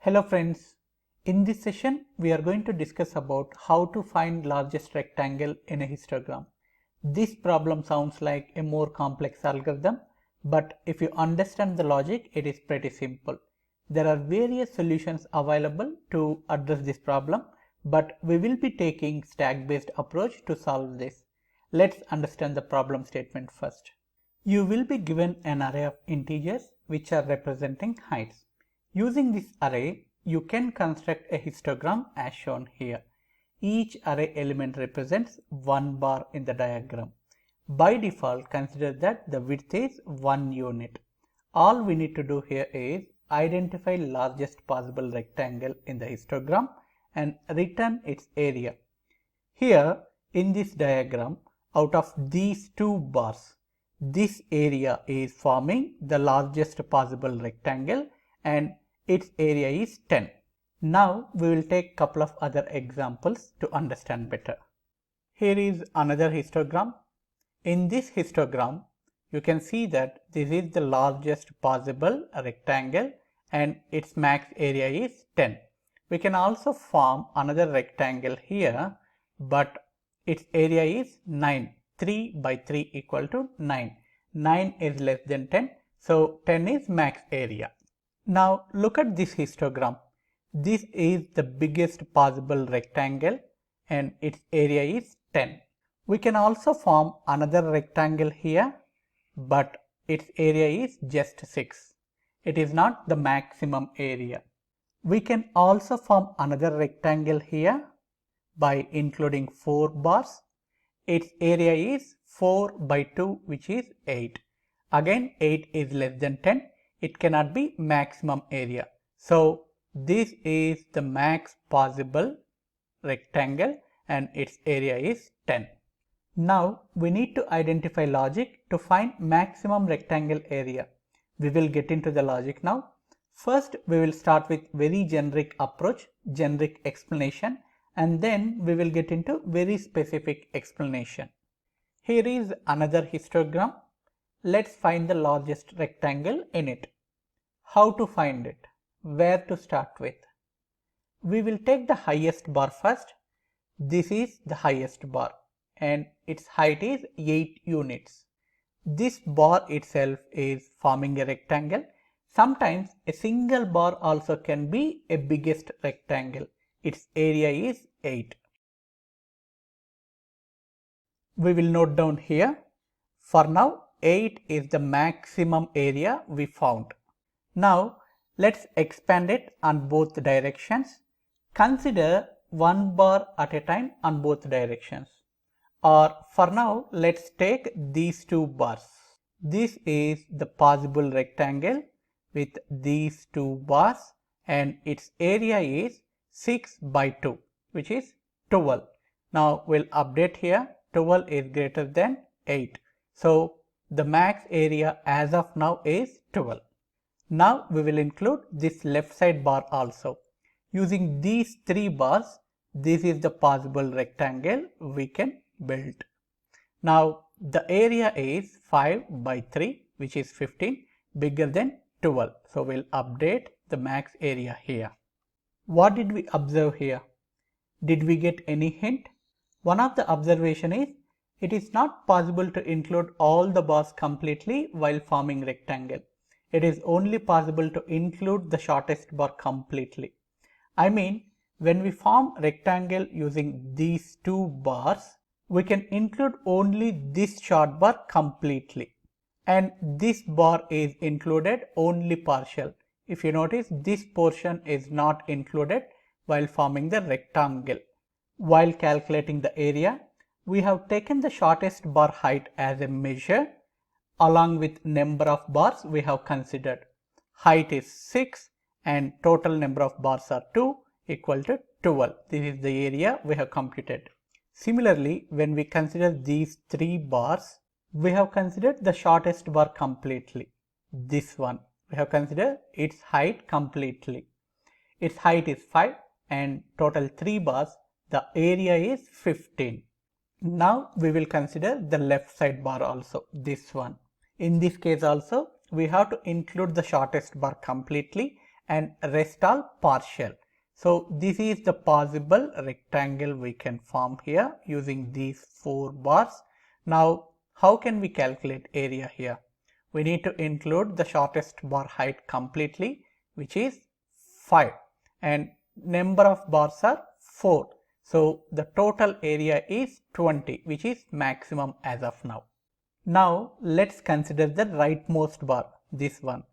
Hello friends, in this session we are going to discuss about how to find largest rectangle in a histogram. This problem sounds like a more complex algorithm, but if you understand the logic, it is pretty simple. There are various solutions available to address this problem, but we will be taking stack-based approach to solve this. Let's understand the problem statement first. You will be given an array of integers which are representing heights. Using this array, you can construct a histogram as shown here. Each array element represents one bar in the diagram. By default, consider that the width is 1 unit. All we need to do here is identify largest possible rectangle in the histogram and return its area. Here in this diagram, out of these two bars, this area is forming the largest possible rectangle and its area is 10. Now we will take couple of other examples to understand better. Here is another histogram. In this histogram, you can see that this is the largest possible rectangle and its max area is 10. We can also form another rectangle here, but its area is 9. 3 by 3 equal to 9. 9 is less than 10, so 10 is max area. Now look at this histogram. This is the biggest possible rectangle and its area is 10. We can also form another rectangle here, but its area is just 6. It is not the maximum area. We can also form another rectangle here by including 4 bars. Its area is 4 by 2, which is 8. Again, 8 is less than 10. It cannot be maximum area. So this is the max possible rectangle and its area is 10. Now we need to identify logic to find maximum rectangle area. We will get into the logic now. First we will start with very generic approach, generic explanation, and then we will get into very specific explanation. Here is another histogram. Let's find the largest rectangle in it. How to find it? Where to start with? We will take the highest bar first. This is the highest bar and its height is 8 units. This bar itself is forming a rectangle. Sometimes a single bar also can be a biggest rectangle. Its area is 8. We will note down here. For now, 8 is the maximum area we found. Now let's expand it on both directions. Consider one bar at a time on both directions. Or for now, let's take these two bars. This is the possible rectangle with these two bars and its area is 6 by 2, which is 12. Now we'll update here. 12 is greater than 8. So the max area as of now is 12. Now we will include this left side bar also. Using these three bars, this is the possible rectangle we can build. Now the area is 5 by 3, which is 15, bigger than 12. So we'll update the max area here. What did we observe here? Did we get any hint? One of the observation is it is not possible to include all the bars completely while forming rectangle. It is only possible to include the shortest bar completely. I mean, when we form rectangle using these two bars, we can include only this short bar completely. And this bar is included only partial. If you notice, this portion is not included while forming the rectangle. While calculating the area, we have taken the shortest bar height as a measure along with number of bars we have considered. Height is 6 and total number of bars are 2 equal to 12. This is the area we have computed. Similarly, when we consider these three bars, we have considered the shortest bar completely. This one, we have considered its height completely. Its height is 5 and total 3 bars. The area is 15. Now we will consider the left side bar also, this one. In this case also, we have to include the shortest bar completely and rest all partial. So this is the possible rectangle we can form here using these 4 bars. Now how can we calculate area here? We need to include the shortest bar height completely, which is 5, and number of bars are 4. So the total area is 20, which is maximum as of now. Now let's consider the rightmost bar, this one.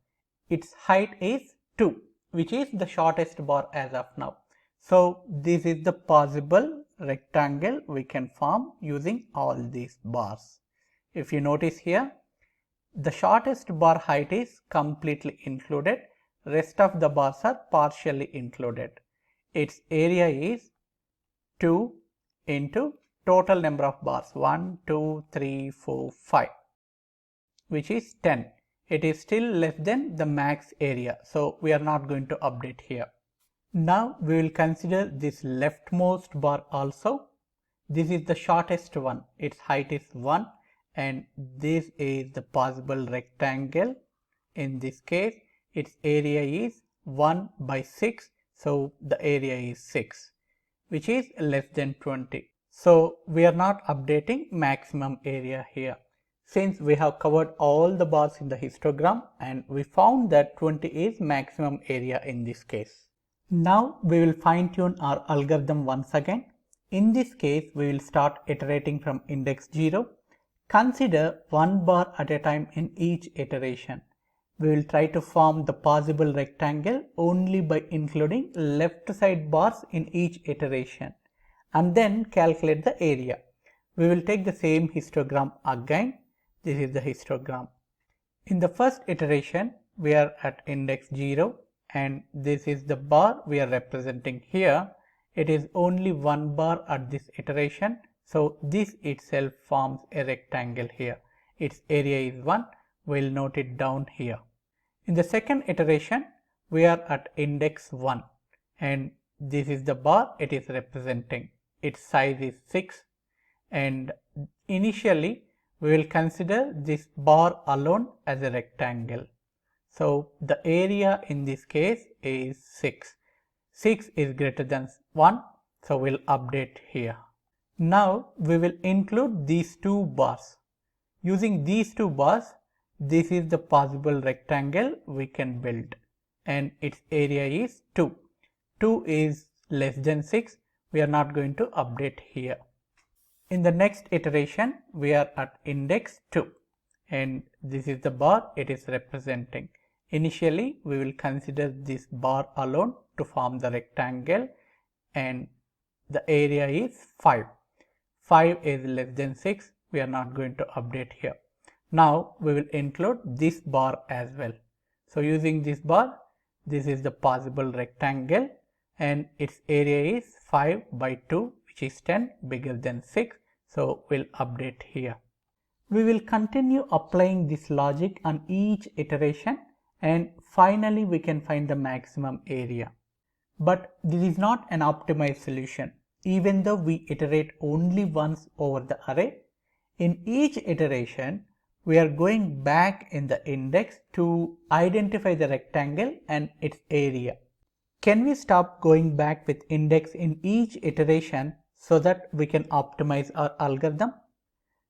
Its height is 2, which is the shortest bar as of now. So this is the possible rectangle we can form using all these bars. If you notice here, the shortest bar height is completely included, rest of the bars are partially included. Its area is 2 into total number of bars 1, 2, 3, 4, 5, which is 10. It is still less than the max area, so we are not going to update here. Now we will consider this leftmost bar also. This is the shortest one, its height is 1, and this is the possible rectangle. In this case, its area is 1 by 6, so the area is 6, which is less than 20. So we are not updating maximum area here, since we have covered all the bars in the histogram and we found that 20 is maximum area in this case. Now we will fine tune our algorithm once again. In this case, we will start iterating from index 0. Consider 1 bar at a time in each iteration. We will try to form the possible rectangle only by including left side bars in each iteration and then calculate the area. We will take the same histogram again. This is the histogram. In the first iteration, we are at index 0 and this is the bar we are representing here. It is only 1 bar at this iteration. So this itself forms a rectangle here. Its area is 1. We will note it down here. In the second iteration, we are at index 1 and this is the bar it is representing. Its size is 6, and initially we will consider this bar alone as a rectangle. So the area in this case is 6. 6 is greater than 1, so we will update here. Now we will include these 2 bars. Using these 2 bars, this is the possible rectangle we can build, and its area is 2. 2 is less than 6. We are not going to update here. In the next iteration, we are at index 2 and this is the bar it is representing. Initially, we will consider this bar alone to form the rectangle and the area is 5. 5 is less than 6. We are not going to update here. Now we will include this bar as well. So using this bar, this is the possible rectangle and its area is 5 by 2, which is 10, bigger than 6. So we'll update here. We will continue applying this logic on each iteration and finally we can find the maximum area. But this is not an optimized solution. Even though we iterate only once over the array, in each iteration we are going back in the index to identify the rectangle and its area. Can we stop going back with index in each iteration so that we can optimize our algorithm?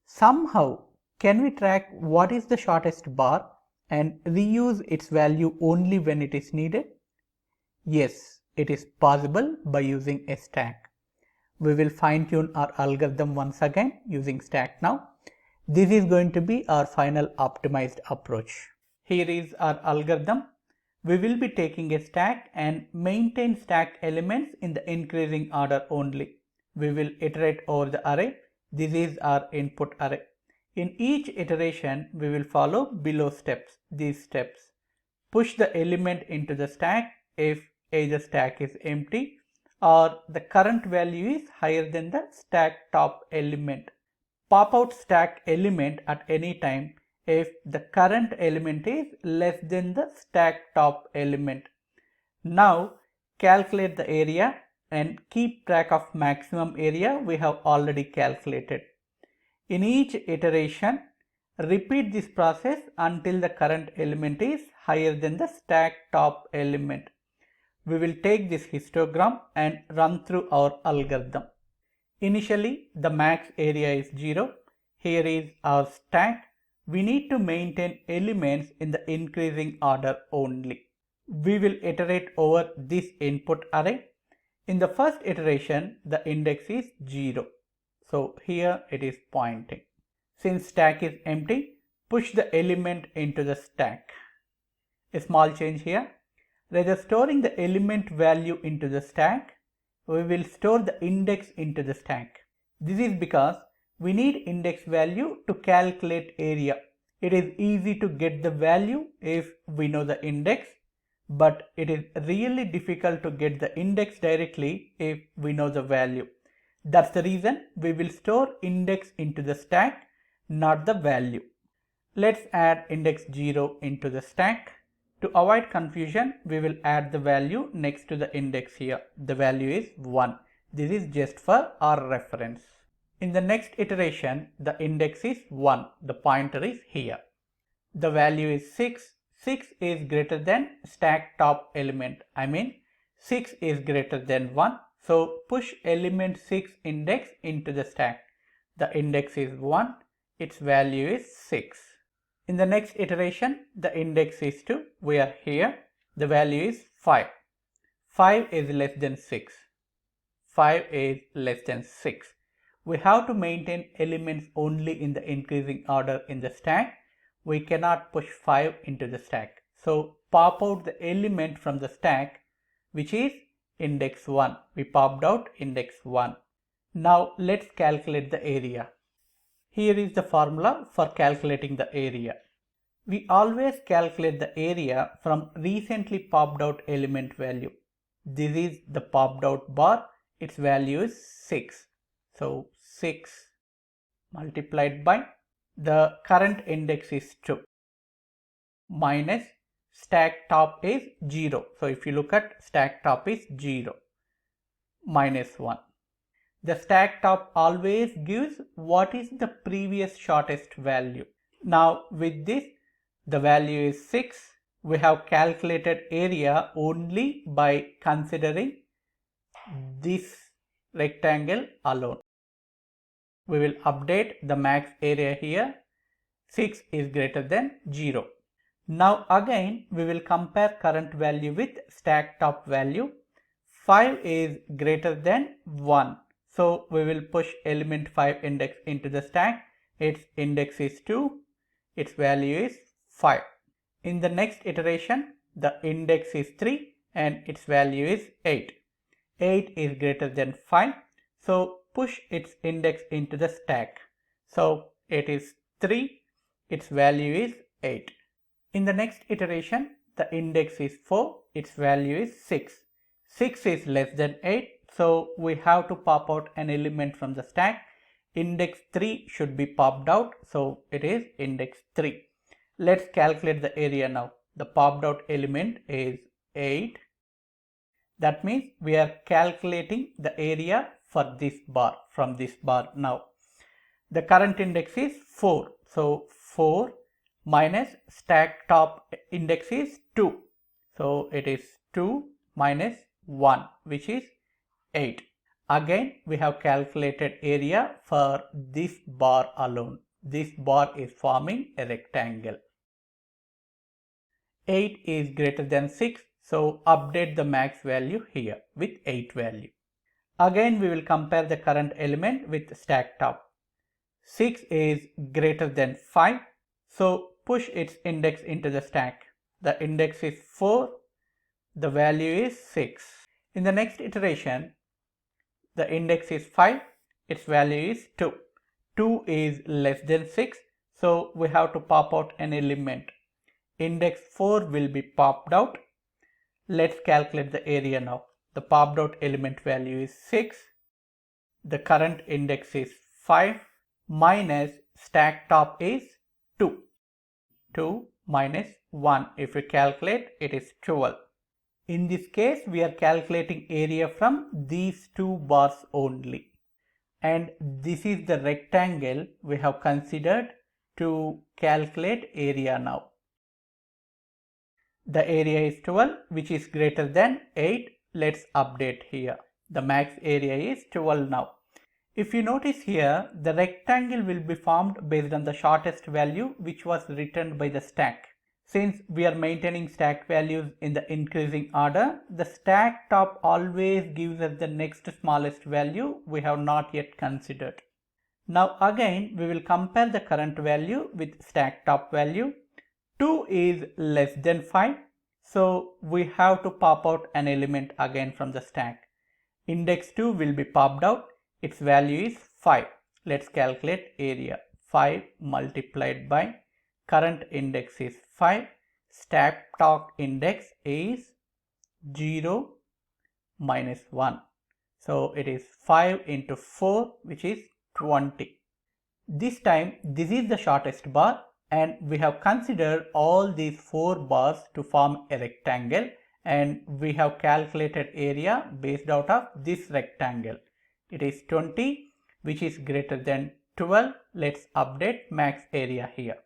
Somehow, can we track what is the shortest bar and reuse its value only when it is needed? Yes, it is possible by using a stack. We will fine tune our algorithm once again using stack now. This is going to be our final optimized approach. Here is our algorithm. We will be taking a stack and maintain stack elements in the increasing order only. We will iterate over the array. This is our input array. In each iteration, we will follow below steps, these steps. Push the element into the stack if either stack is empty or the current value is higher than the stack top element. Pop out stack element at any time if the current element is less than the stack top element. Now calculate the area and keep track of maximum area we have already calculated. In each iteration, Repeat this process until the current element is higher than the stack top element. We will take this histogram and run through our algorithm. Initially, the max area is 0. Here is our stack. We need to maintain elements in the increasing order only. We will iterate over this input array. In the first iteration, the index is 0. So here it is pointing. Since stack is empty, push the element into the stack. A small change here. Rather storing the element value into the stack, we will store the index into the stack. This is because we need index value to calculate area. It is easy to get the value if we know the index, but it is really difficult to get the index directly if we know the value. That's the reason we will store index into the stack, not the value. Let's add index 0 into the stack. To avoid confusion, we will add the value next to the index here. The value is 1. This is just for our reference. In the next iteration, the index is 1. The pointer is here. The value is 6. 6 is greater than stack top element. 6 is greater than 1. So push element 6 index into the stack. The index is 1. Its value is 6. In the next iteration, the index is 2. We are here. The value is 5. 5 is less than 6. 5 is less than 6. We have to maintain elements only in the increasing order in the stack. We cannot push 5 into the stack. So pop out the element from the stack, which is index 1. We popped out index 1. Now let's calculate the area. Here is the formula for calculating the area. We always calculate the area from recently popped out element value. This is the popped out bar. Its value is 6. So 6 multiplied by the current index is 2 minus stack top is 0. So if you look at stack top is 0 minus 1. The stack top always gives what is the previous shortest value. Now with this, the value is 6. We have calculated area only by considering this rectangle alone. We will update the max area here. 6 is greater than 0. Now again we will compare current value with stack top value. 5 is greater than 1. So we will push element 5 index into the stack. Its index is 2. Its value is 5. In the next iteration, the index is 3 and its value is 8. 8 is greater than 5. So push its index into the stack. So it is 3. Its value is 8. In the next iteration, the index is 4. Its value is 6. 6 is less than 8. So we have to pop out an element from the stack. Index 3 should be popped out. So it is index 3. Let's calculate the area now. The popped out element is 8. That means we are calculating the area for this bar, from this bar now. The current index is 4. So 4 minus stack top index is 2. So it is 2 minus 1, which is 8. Again we have calculated area for this bar alone. This bar is forming a rectangle. 8 is greater than 6. So update the max value here with 8 value. Again we will compare the current element with stack top. 6 is greater than 5. So push its index into the stack. The index is 4. The value is 6. In the next iteration, the index is 5. Its value is 2. 2 is less than 6. So we have to pop out an element. Index 4 will be popped out. Let's calculate the area now. The popped out element value is 6. The current index is 5 minus stack top is 2. 2 minus 1. If we calculate, it is 12. In this case, we are calculating area from these two bars only. And this is the rectangle we have considered to calculate area now. The area is 12, which is greater than 8. Let's update here. The max area is 12 now. If you notice here, the rectangle will be formed based on the shortest value which was returned by the stack. Since we are maintaining stack values in the increasing order, the stack top always gives us the next smallest value we have not yet considered. Now again we will compare the current value with stack top value. 2 is less than 5, so we have to pop out an element again from the stack. Index 2 will be popped out, its value is 5. Let's calculate area. 5 multiplied by current index is 5, stack top index is 0 minus 1. So it is 5 into 4, which is 20. This time this is the shortest bar, and we have considered all these 4 bars to form a rectangle, and we have calculated area based out of this rectangle. It is 20, which is greater than 12. Let's update max area here.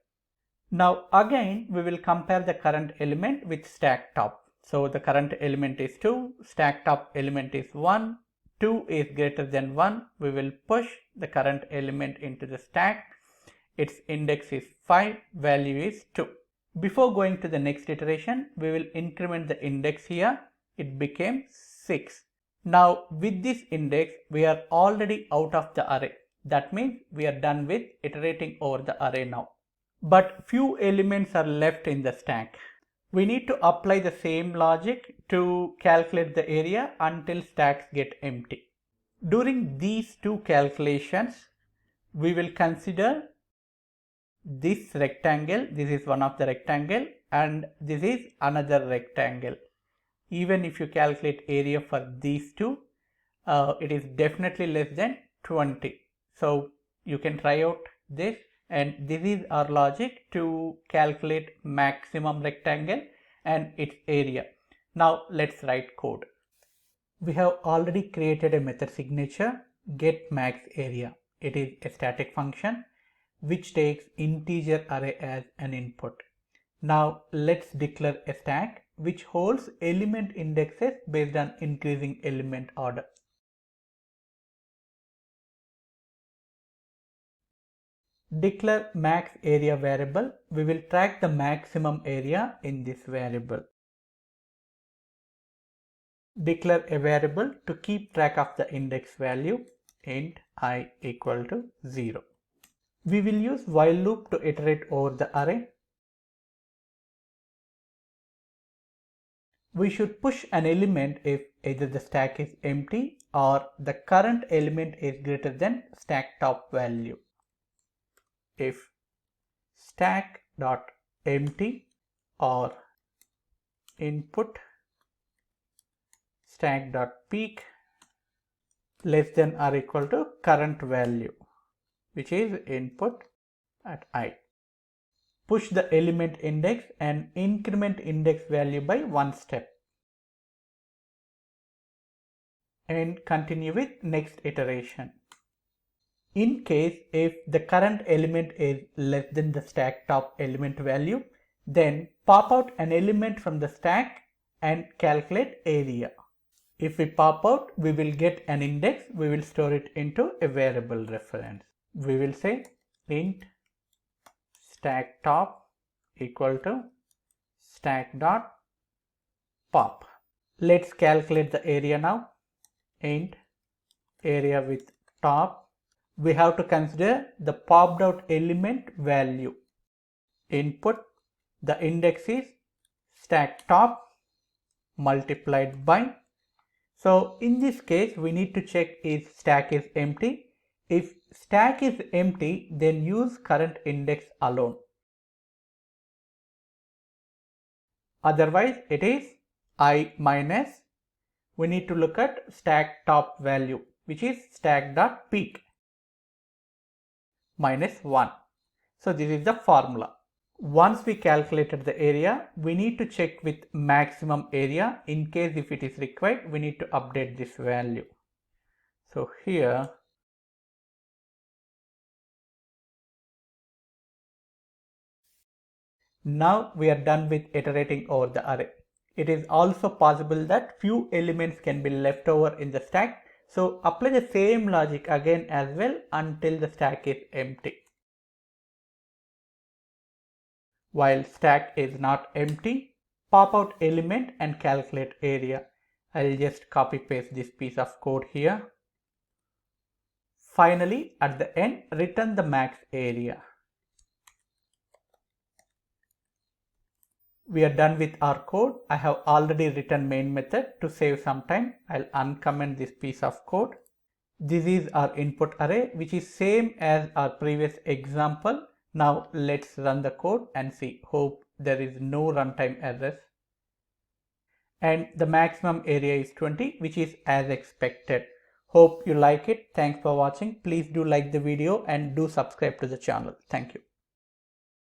Now again we will compare the current element with stack top. So the current element is 2, stack top element is 1, 2 is greater than 1. We will push the current element into the stack. Its index is 5, value is 2. Before going to the next iteration, we will increment the index here. It became 6. Now with this index, we are already out of the array. That means we are done with iterating over the array now. But few elements are left in the stack. We need to apply the same logic to calculate the area until stacks get empty. During these two calculations, we will consider this rectangle. This is one of the rectangle, and this is another rectangle. Even if you calculate area for these two, it is definitely less than 20. So you can try out this, and this is our logic to calculate maximum rectangle and its area. Now let's write code. We have already created a method signature get max area. It is a static function which takes integer array as an input. Now let's declare a stack which holds element indexes based on increasing element order. Declare max area variable. We will track the maximum area in this variable. Declare a variable to keep track of the index value, int I equal to 0. We will use while loop to iterate over the array. We should push an element if either the stack is empty or the current element is greater than stack top value. If stack dot empty or input stack dot peak less than or equal to current value, which is input at I. Push the element index and increment index value by one step. And continue with next iteration. In case if the current element is less than the stack top element value, then pop out an element from the stack and calculate area. If we pop out, we will get an index. We will store it into a variable reference. We will say int stack top equal to stack dot pop. Let's calculate the area now. Int area with top. We have to consider the popped out element value. Input, the index is stack top multiplied by. So in this case, we need to check if stack is empty. If stack is empty, then use current index alone. Otherwise, it is I minus. We need to look at stack top value, which is stack dot peak minus 1. So this is the formula. Once we calculated the area, we need to check with maximum area. In case if it is required, we need to update this value. So here Now we are done with iterating over the array. It is also possible that few elements can be left over in the stack. So apply the same logic again as well until the stack is empty. While stack is not empty, pop out element and calculate area. I'll just copy paste this piece of code here. Finally, at the end, return the max area. We are done with our code. I have already written main method. To save some time, I'll uncomment this piece of code. This is our input array, which is same as our previous example. Now let's run the code and see. Hope there is no runtime errors. And the maximum area is 20, which is as expected. Hope you like it. Thanks for watching. Please do like the video and do subscribe to the channel. Thank you.